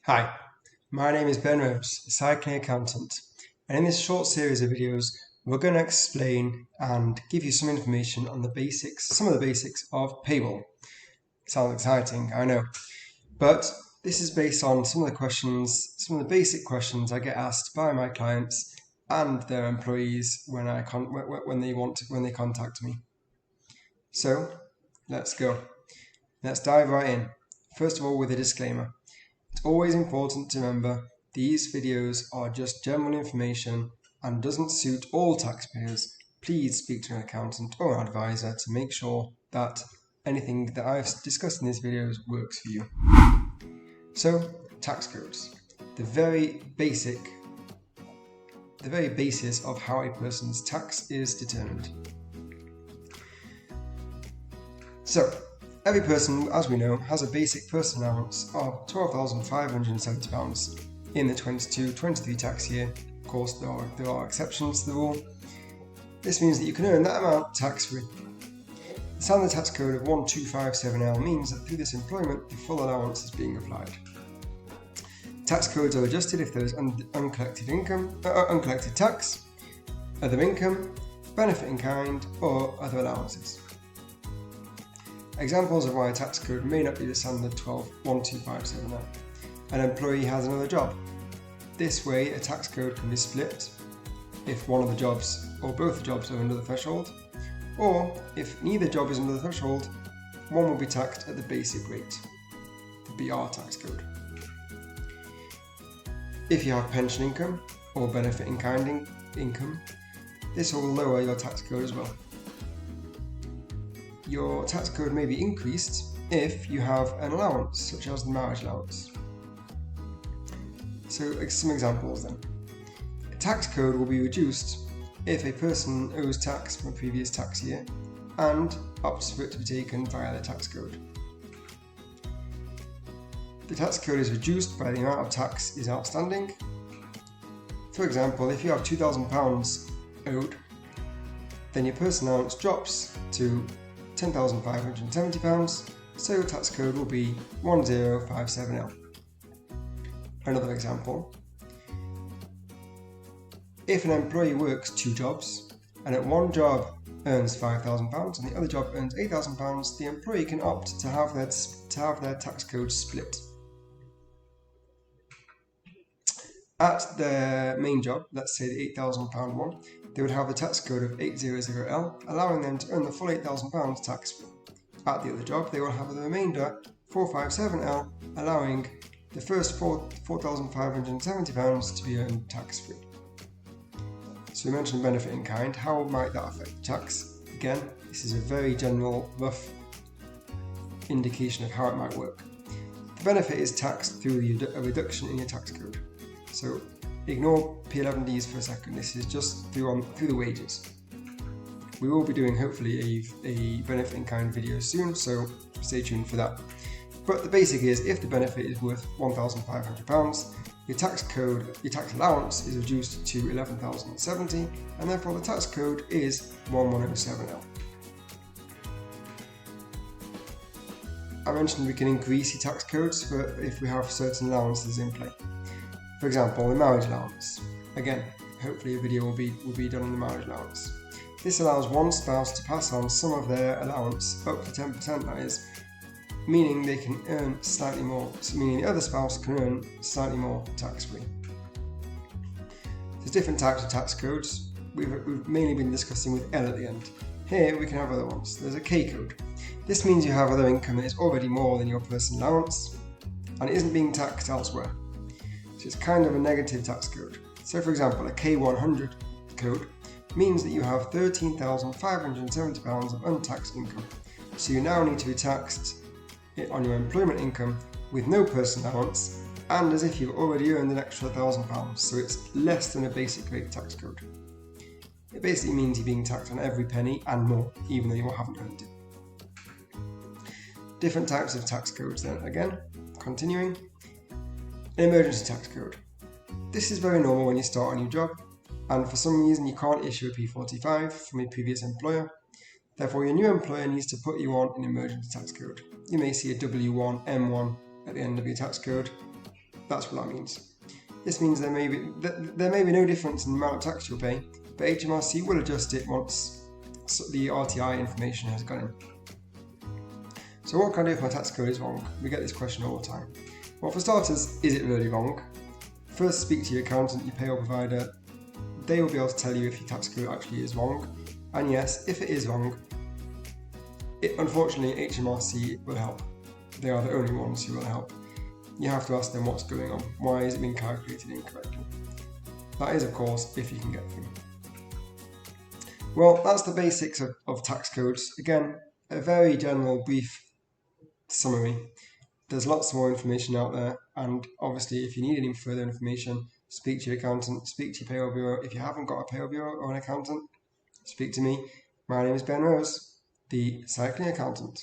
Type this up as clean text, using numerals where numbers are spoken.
Hi, my name is Ben Rose, a cycling accountant, and in this short series of videos, we're going to explain and give you some information on some of the basics of payroll. Sounds exciting, I know, but this is based on some of the basic questions I get asked by my clients and their employees when they contact me. So, let's go. Let's dive right in. First of all, with a disclaimer. It's always important to remember these videos are just general information and doesn't suit all taxpayers. Please speak to an accountant or an advisor to make sure that anything that I've discussed in these videos works for you. So, tax codes. The very basis of how a person's tax is determined. So, every person, as we know, has a basic personal allowance of £12,570 in the 22-23 tax year. Of course, there are exceptions to the rule. This means that you can earn that amount tax-free. The standard tax code of 1257L means that through this employment, the full allowance is being applied. Tax codes are adjusted if there is uncollected tax, other income, benefit in kind, or other allowances. Examples of why a tax code may not be the standard 12-1257L. An employee has another job. This way, a tax code can be split if one of the jobs or both the jobs are under the threshold, or if neither job is under the threshold, one will be taxed at the basic rate, the BR tax code. If you have pension income or benefit in kind income, this will lower your tax code as well. Your tax code may be increased if you have an allowance, such as the marriage allowance. So, some examples then. A tax code will be reduced if a person owes tax from a previous tax year and opts for it to be taken via the tax code. The tax code is reduced by the amount of tax is outstanding. For example, if you have £2,000 owed, then your personal allowance drops to £10,570, so your tax code will be 1057L. Another example. If an employee works two jobs, and at one job earns £5,000 and the other job earns £8,000, the employee can opt to have their tax code split. At their main job, let's say the £8,000 one, they would have the tax code of 800L, allowing them to earn the full £8,000 tax-free. At the other job, they will have the remainder 457L, allowing the first £4,570 to be earned tax-free. So we mentioned benefit in kind. How might that affect the tax? Again, this is a very general, rough indication of how it might work. The benefit is taxed through a reduction in your tax code. So ignore P11Ds for a second. This is just through the wages. We will be doing hopefully a benefit in kind video soon, so stay tuned for that. But the basic is, if the benefit is worth £1,500, your tax allowance is reduced to £11,070, and therefore the tax code is 1107L. I mentioned we can increase your tax codes if we have certain allowances in play. For example, the marriage allowance. Again, hopefully a video will be done on the marriage allowance. This allows one spouse to pass on some of their allowance, up to 10% that is, meaning they can earn slightly more, meaning the other spouse can earn slightly more tax-free. There's different types of tax codes. We've mainly been discussing with L at the end. Here we can have other ones. There's a K code. This means you have other income that is already more than your personal allowance and it isn't being taxed elsewhere. So it's kind of a negative tax code. So for example, a K100 code means that you have £13,570 of untaxed income. So you now need to be taxed on your employment income with no personal allowance and as if you've already earned an extra £1,000. So it's less than a basic rate tax code. It basically means you're being taxed on every penny and more, even though you haven't earned it. Different types of tax codes then. Again, continuing. An emergency tax code. This is very normal when you start a new job, and for some reason you can't issue a P45 from a previous employer. Therefore, your new employer needs to put you on an emergency tax code. You may see a W1, M1 at the end of your tax code. That's what that means. This means there may be no difference in the amount of tax you'll pay, but HMRC will adjust it once the RTI information has gone in. So what can I do if my tax code is wrong? We get this question all the time. Well, for starters, is it really wrong? First, speak to your accountant, your payroll provider. They will be able to tell you if your tax code actually is wrong. And yes, if it is wrong, unfortunately HMRC will help. They are the only ones who will help. You have to ask them what's going on. Why is it being calculated incorrectly? That is, of course, if you can get through. Well, that's the basics of tax codes. Again, a very general, brief summary. There's lots more information out there, and obviously if you need any further information, speak to your accountant, speak to your payroll bureau. If you haven't got a payroll bureau or an accountant, speak to me. My name is Ben Rose, the Cycling Accountant.